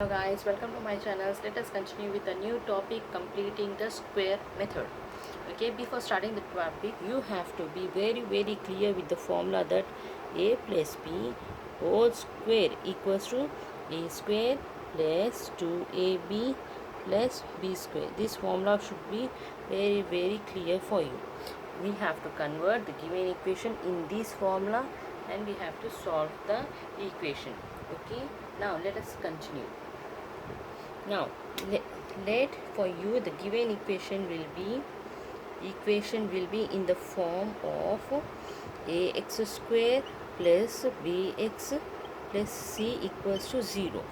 Hello guys, welcome to my channel. Let us continue with a new topic, completing the square method. Okay, before starting the topic, you have to be very clear with the formula that a plus b whole square equals to a square plus 2ab plus b square. This formula should be very clear for you. We have to convert the given equation in this formula and we have to solve the equation. Okay, now let us continue. Now let for you the given equation will be in the form of ax square plus bx plus c equals to 0.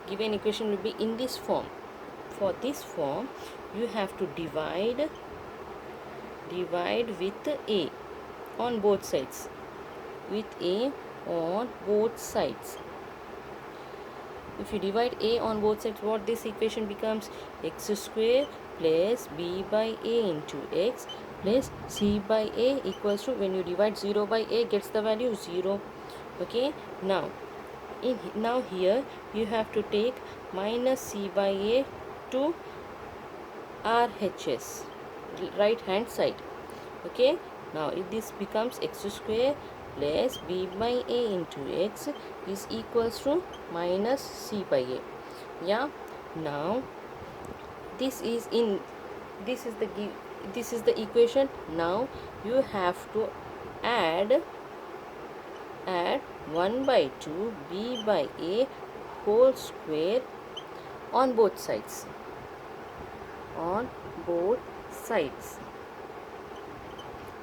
Given equation will be in this form. For this form you have to divide with a on both sides, If you divide a on both sides, what this equation becomes? X square plus b by a into x plus c by a equals to, when you divide 0 by a, gets the value 0. Okay, now here you have to take minus c by a to RHS, right hand side. Okay, now if this becomes x square plus b by a into x is equals to minus c by a. Yeah, now this is the equation. Now you have to add 1 by 2 b by a whole square on both sides,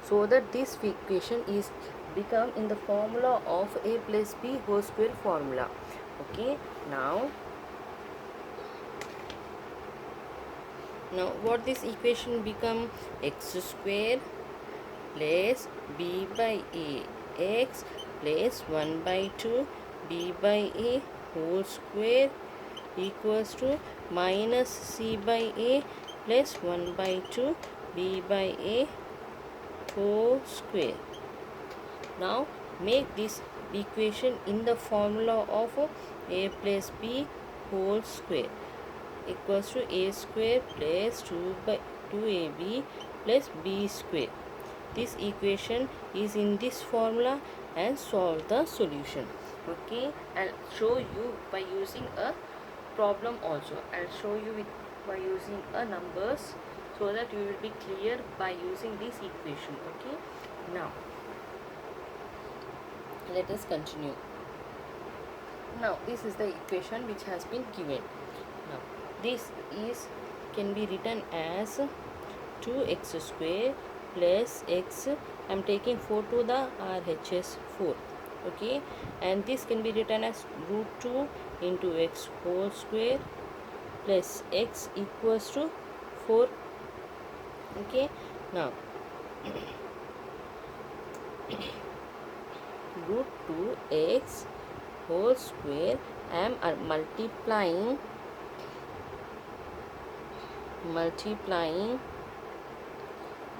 so that this equation is become in the formula of a plus b whole square formula. Okay, now what this equation become? X square plus b by a x plus 1 by 2 b by a whole square equals to minus c by a plus 1 by 2 b by a whole square. Now make this equation in the formula of a plus b whole square equals to a square plus 2ab plus b square. This equation is in this formula and solve the solution. Okay, I'll show you by using a problem also. I'll show you by using a numbers, so that you will be clear by using this equation. Okay, now let us continue. Now this is the equation which has been given. Now this is can be written as 2x square plus x. I am taking 4 to the RHS 4. Okay, and this can be written as root 2 into x whole square plus x equals to 4. Okay, now root 2x whole square, I am multiplying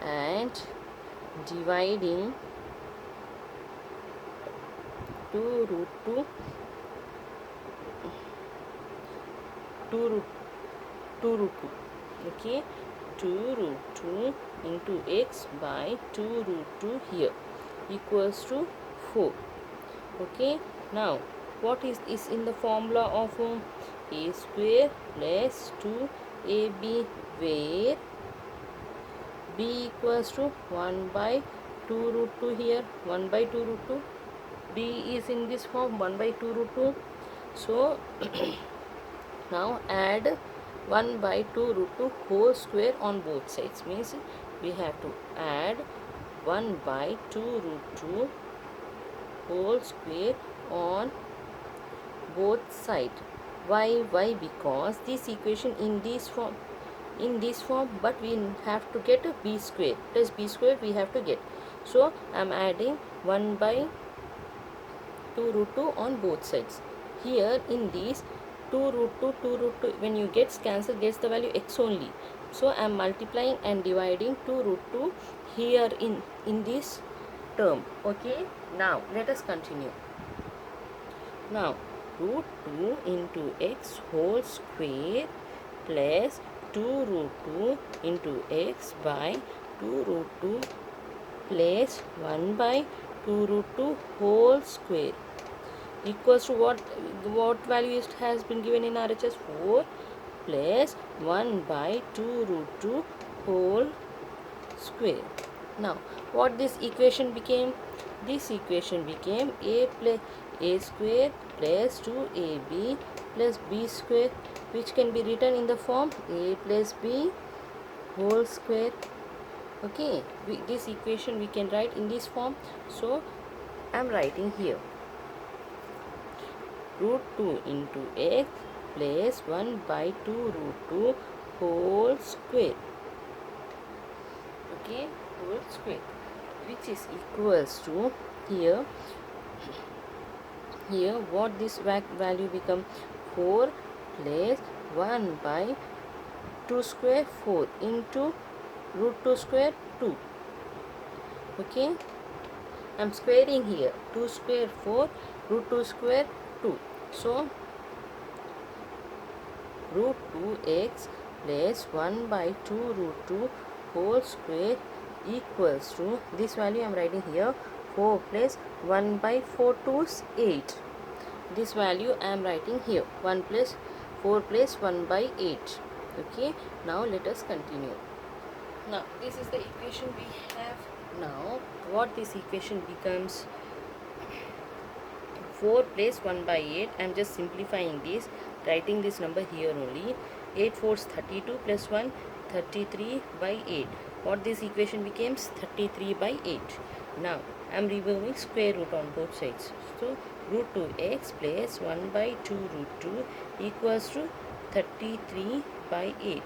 and dividing 2 root 2 okay, 2 root 2 into x by 2 root 2 here equals to 4. Okay, now what is in the formula of a square plus 2ab, where b equals to 1 by 2 root 2 here, 1 by 2 root 2. b is in this form, 1 by 2 root 2. So now add 1 by 2 root 2 whole square on both sides, means we have to add 1 by 2 root 2 whole square on both sides. Why? Because this equation in this form, but we have to get a b square plus b square we have to get. So I am adding 1 by 2 root 2 on both sides. Here in this 2 root 2, when you gets cancel, gets the value x only. So I am multiplying and dividing 2 root 2 here in this term. Okay, now let us continue. Now root 2 into x whole square plus 2 root 2 into x by 2 root 2 plus 1 by 2 root 2 whole square equals to what value has been given in RHS? 4 plus 1 by 2 root 2 whole square. Now what this equation became? This equation became a plus a square plus 2ab plus b square, which can be written in the form a plus b whole square. Okay, this equation we can write in this form. So I am writing here root 2 into x plus 1 by 2 root 2 whole square. Okay, whole square, which is equals to here what this value become? 4 plus 1 by 2 square 4 into root 2 square 2. Okay, I am squaring here 2 square 4 root 2 square 2. So root 2x plus 1 by 2 root 2 whole square equals to this value I am writing here 4 plus 1 by 4 to 8. This value I am writing here 1 plus 4 plus 1 by 8. Okay, now let us continue. Now this is the equation we have. Now what this equation becomes? 4 plus 1 by 8. I am just simplifying this, writing this number here only. 8 4s 32 plus 1 33 by 8. What this equation becomes? 33 by 8. Now I am removing square root on both sides. So root 2x plus 1 by 2 root 2 equals to 33 by 8.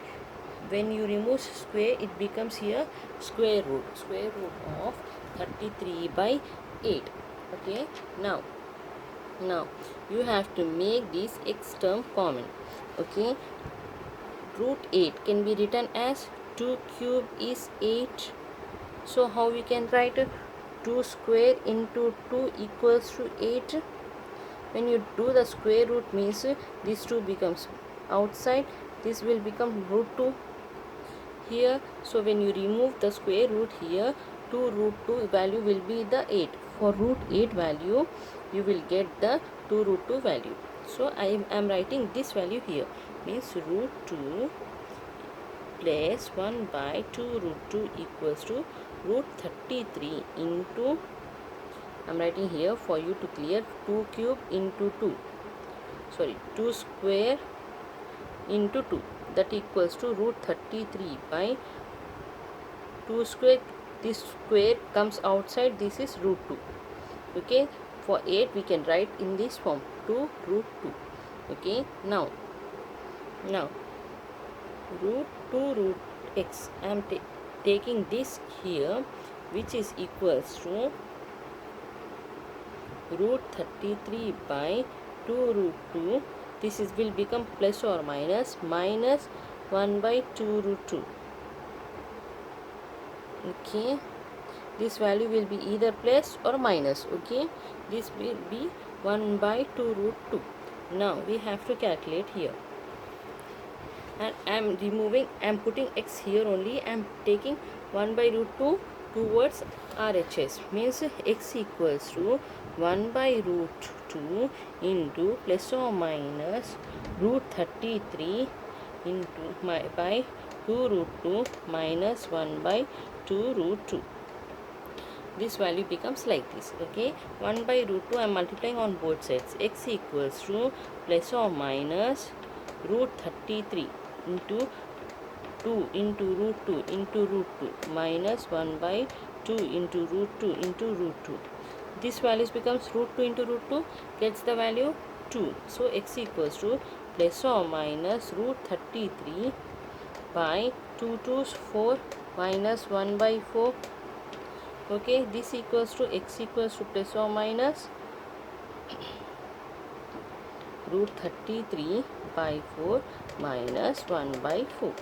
When you remove square, it becomes here square root of 33 by 8. Okay, now you have to make this x term common. Okay, root 8 can be written as 2 cube is 8. So how we can write 2 square into 2 equals to 8? When you do the square root means this 2 becomes outside, this will become root 2 here. So when you remove the square root here, 2 root 2 value will be the 8. For root 8 value you will get the 2 root 2 value. So I am writing this value here, means root 2 plus 1 by 2 root 2 equals to root 33 into, I am writing here for you to clear, 2 cube into 2 square into 2, that equals to root 33 by 2 square. This square comes outside, this is root 2. Okay, for 8 we can write in this form 2 root 2. Okay, now root 2 root x, I am taking this here, which is equals to root 33 by 2 root 2. This will become plus or minus 1 by 2 root 2. Okay, this value will be either plus or minus. Okay, this will be 1 by 2 root 2. Now we have to calculate here, and I am putting x here only. I am taking 1 by root 2 towards RHS, means x equals to 1 by root 2 into plus or minus root 33 into by 2 root 2 minus 1 by 2 root 2. This value becomes like this. Okay, 1 by root 2 I am multiplying on both sides. X equals to plus or minus root 33 into 2 into root 2 into root 2 minus 1 by 2 into root 2 into root 2. This value becomes root 2 into root 2, gets the value 2. So x equals to plus or minus root 33 by 2 to 4 minus 1 by 4. Okay, this equals to x equals to plus or minus root 33 by 4 minus 1 by 4.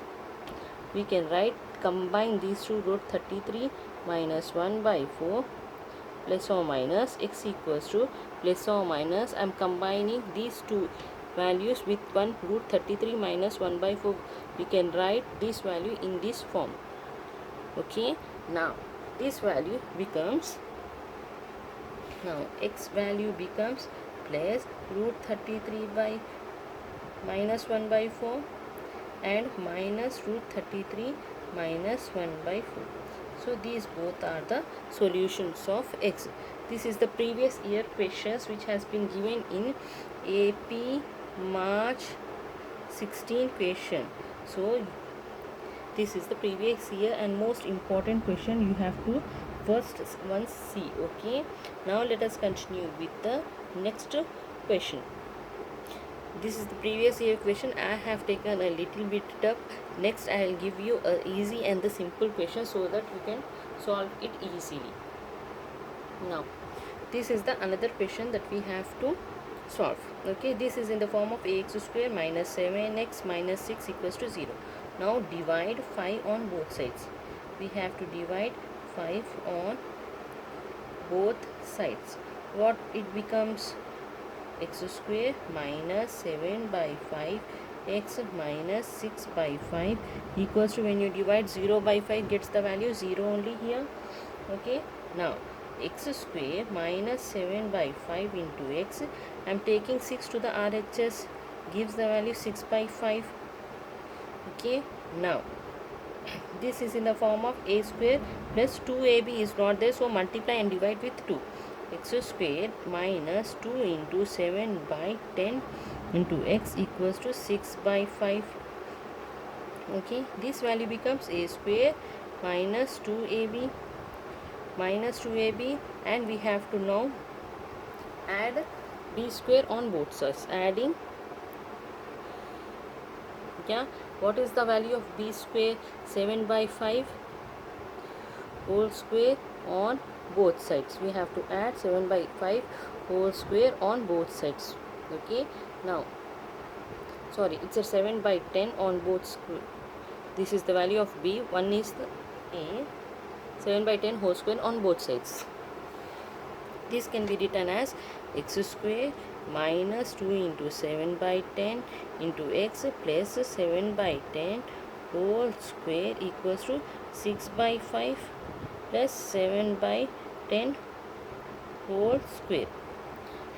We can combine these two, root 33 minus 1 by 4 plus or minus x equals to plus or minus, I am combining these two values with 1 root 33 minus 1 by 4. We can write this value in this form. Okay, now this value becomes, now x value becomes plus root 33 by minus 1 by 4 and minus root 33 minus 1 by 4. So these both are the solutions of x. This is the previous year questions which has been given in AP March 16 question. So this is the previous year and most important question you have to first once see. Okay, now let us continue with the next question. This is the previous year question. I have taken a little bit up. Next I will give you a easy and the simple question so that you can solve it easily. Now this is the another question that we have to solve. Okay, this is in the form of ax square minus 7x minus 6 equals to 0. Now divide 5 on both sides. We have to divide 5 on both sides. What it becomes? X square minus 7 by 5 x minus 6 by 5 equals to, when you divide 0 by 5 gets the value 0 only here. Okay, now x square minus 7 by 5 into x, I am taking 6 to the RHS, gives the value 6 by 5. Okay, now this is in the form of a square plus 2ab is not there, so multiply and divide with 2. X square minus 2 into 7 by 10 into x equals to 6 by 5. Okay, this value becomes a square minus 2ab and we have to now add b square on both sides. Adding, yeah, what is the value of b square? 7 by 5 whole square on both sides. We have to add 7 by 5 whole square on both sides. Okay, now sorry, it's a 7 by 10 on both square. This is the value of b, one is the a, 7 by 10 whole square on both sides. This can be written as x square minus 2 into 7 by 10 into x plus 7 by 10 whole square equals to 6 by 5 plus 7 by 10 whole square.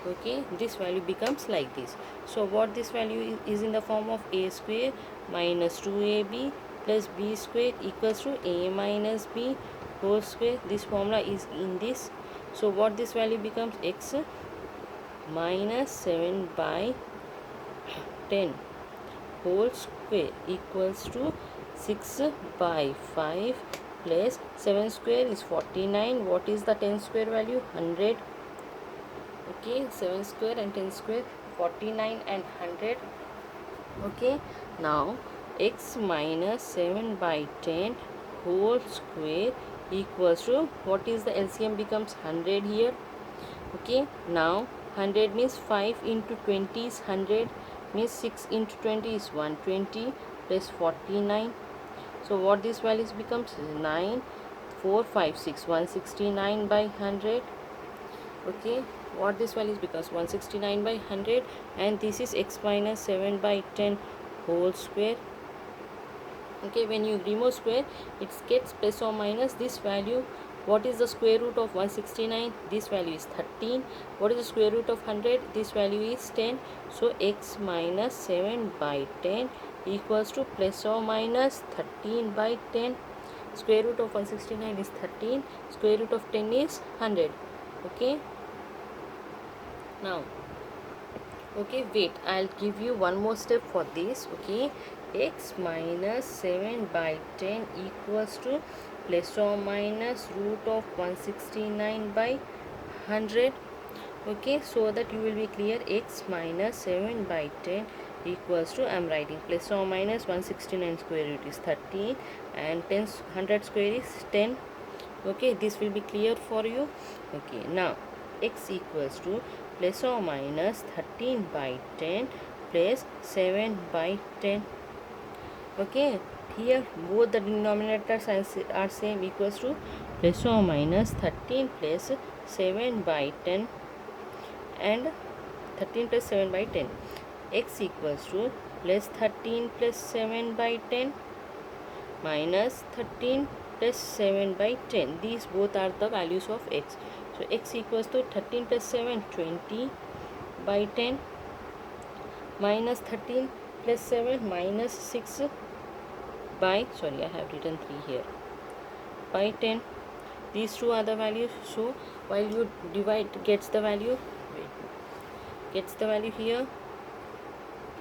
Okay, this value becomes like this. So what this value is in the form of a square minus 2ab plus b square equals to a minus b whole square. This formula is in this. So what this value becomes? X minus 7 by 10 whole square equals to 6 by 5 plus 7 square is 49. What is the 10 square value? 100. Okay, 7 square and 10 square, 49 and 100. Okay, now x minus 7 by 10 whole square equals to, what is the LCM becomes? 100 here. Okay, now 100 means 5 into 20 is 100, means 6 into 20 is 120 plus 49. So what this value becomes? 9, 4, 5, 6, 169 by 100. Okay, what this value becomes? 169 by 100, and this is x minus 7 by 10 whole square. Okay, when you remove square it gets plus or minus this value. What is the square root of 169? This value is 13. What is the square root of 100? This value is 10. So x minus 7 by 10 equals to plus or minus 13 by 10. Square root of 169 is 13. Square root of 10 is 100. Okay, now okay, wait, I'll give you one more step for this. Okay, x minus 7 by 10 equals to plus or minus root of 169 by 100. Okay, so that you will be clear, x minus 7 by 10 equals to, I am writing plus or minus 169 square root is 13 and 100 square is 10. Okay, this will be clear for you. Okay, now x equals to plus or minus 13 by 10 plus 7 by 10. Okay, here both the denominators are same, equals to plus or minus 13 plus 7 by 10, and 13 plus 7 by 10. X equals to plus 13 plus 7 by 10 minus 13 plus 7 by 10. These both are the values of x. So x equals to 13 plus 7, 20 by 10 minus 13 plus 7 minus 6 by, sorry, I have written 3 here, by 10. These two are the values. So while you divide, gets the value here,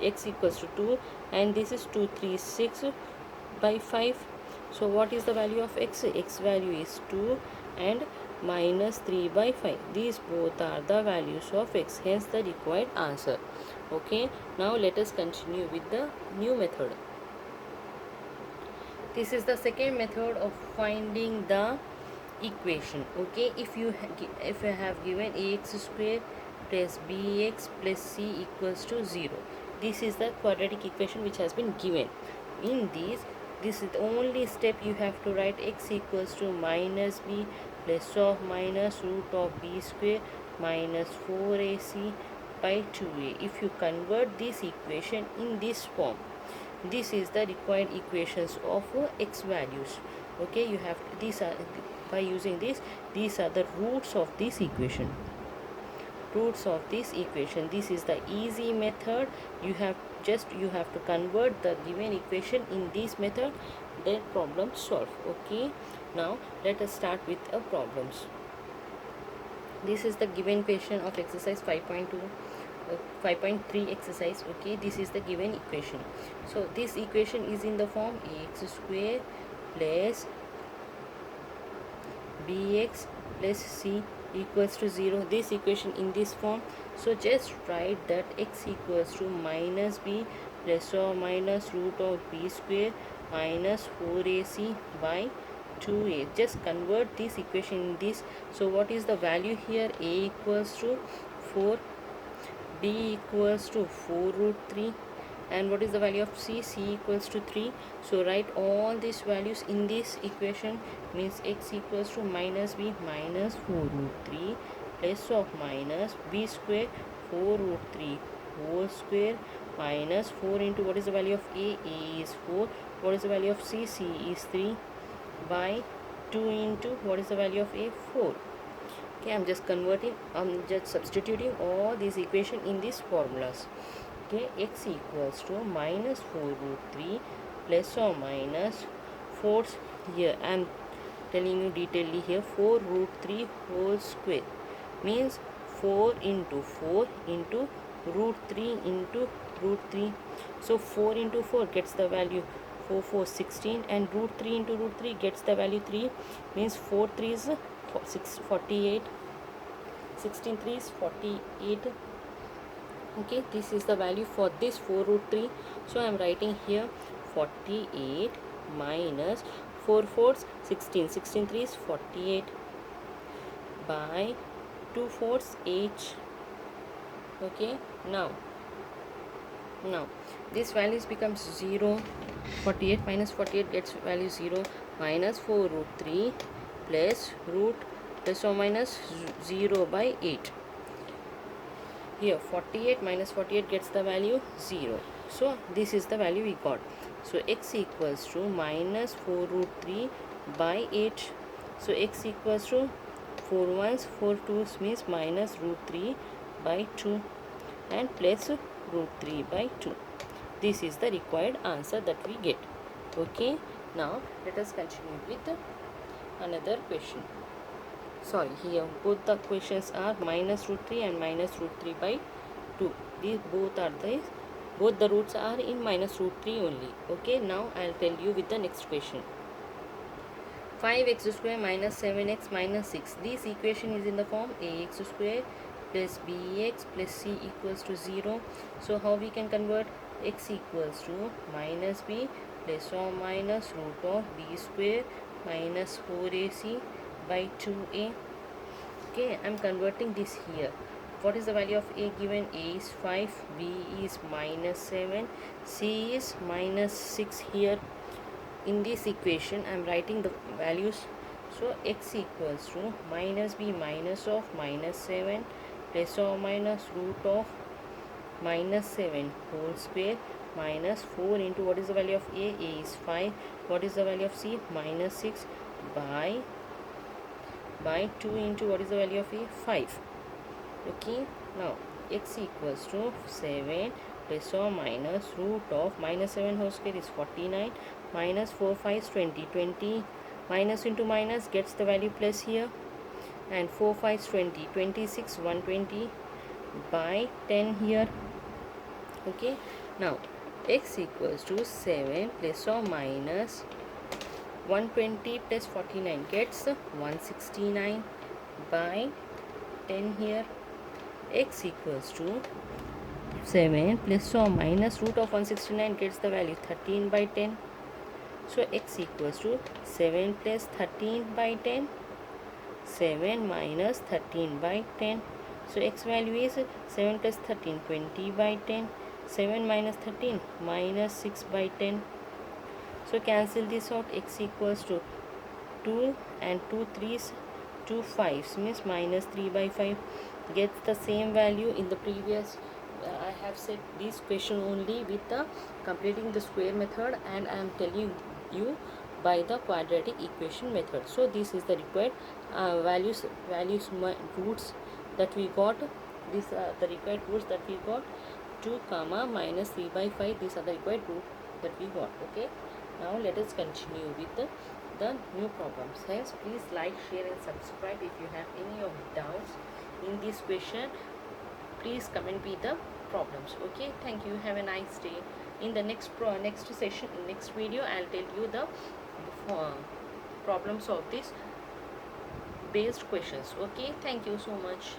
x equals to 2, and this is 236 by 5. So what is the value of x? X value is 2 and minus 3 by 5. These both are the values of x, hence the required answer. Okay, now let us continue with the new method. This is the second method of finding the equation. Okay, if you have given ax square plus bx plus c equals to 0, this is the quadratic equation which has been given. In this is the only step you have to write. X equals to minus b plus of minus root of b square minus 4ac by 2a. If you convert this equation in this form, this is the required equations of x values. Okay, you have these are, by using this, these are the roots of this equation. This is the easy method. You have to convert the given equation in this method, then problem solve. Okay, now let us start with a problems. This is the given question of exercise 5.2 5.3 exercise. Okay, this is the given equation. So this equation is in the form ax square plus bx plus c equals to 0. This equation in this form. So just write that x equals to minus b plus or minus root of b square minus 4ac by 2a. Just convert this equation in this. So what is the value here? A equals to 4, b equals to 4 root 3, and what is the value of c? C equals to 3. So write all these values in this equation, means x equals to minus b minus 4 root 3 plus of minus b square 4 root 3 whole square minus 4 into what is the value of a? A is 4. What is the value of c? C is 3 by 2 into what is the value of a? 4. Okay, I'm just substituting all these equation in these formulas. Okay, x equals to minus 4 root 3 plus or minus 4, here I am telling you detailedly here, 4 root 3 whole square means 4 into 4 into root 3 into root 3. So 4 into 4 gets the value 4 4 16, and root 3 into root 3 gets the value 3, means 4 3 is 48, 16 3 is 48. Okay, this is the value for this 4 root 3. So I am writing here 48 minus 4 4s 16, 16 3 is 48 by 2 4s 8. Okay, now this values becomes 0. 48 minus 48 gets value 0, minus 4 root 3 plus root plus or minus 0 by 8. Here 48 minus 48 gets the value 0. So this is the value we got. So x equals to minus 4 root 3 by 8. So x equals to 4 1s 4 2s means minus root 3 by 2 and plus root 3 by 2. This is the required answer that we get. Okay, now let us continue with another question. Sorry, here both the questions are minus root 3 and minus root 3 by 2. These both the roots are in minus root 3 only. Okay, now I'll tell you with the next question. 5x square minus 7x minus 6. This equation is in the form ax square plus bx plus c equals to 0. So how we can convert? X equals to minus b plus or minus root of b square minus 4ac by 2a. Okay, I'm converting this here. What is the value of a given? A is 5, b is minus 7, c is minus 6. Here in this equation I'm writing the values. So x equals to minus b minus of minus 7 plus or minus root of minus 7 whole square minus 4 into what is the value of A? A is 5. What is the value of C? Minus 6 by 2 into what is the value of A? 5. Okay, now x equals to 7 plus or minus root of minus 7 whole square is 49 minus 4 5 is 20. 20 minus into minus gets the value plus here, and 4 5 is 20. 26 120 by 10 here. Okay, now x equals to 7 plus or minus 120 plus 49 gets 169 by 10 here. X equals to 7 plus or minus root of 169 gets the value 13 by 10. So x equals to 7 plus 13 by 10, 7 minus 13 by 10. So x value is 7 plus 13, 20 by 10. 7 minus 13 minus 6 by 10. So cancel this out. X equals to 2 and 2 3s, 2 5s means minus 3 by 5. Gets the same value in the previous. I have said this question only with the completing the square method, and I am telling you by the quadratic equation method. So this is the required values roots that we got. These are the required roots that we got. 2 comma minus 3 by 5. These are the required root that we got. Okay, now let us continue with the new problems. Hence please like, share and subscribe. If you have any of doubts in this question, please comment with the problems. Okay, thank you, have a nice day. In the next session, next video, I'll tell you the problems of this based questions. Okay, thank you so much.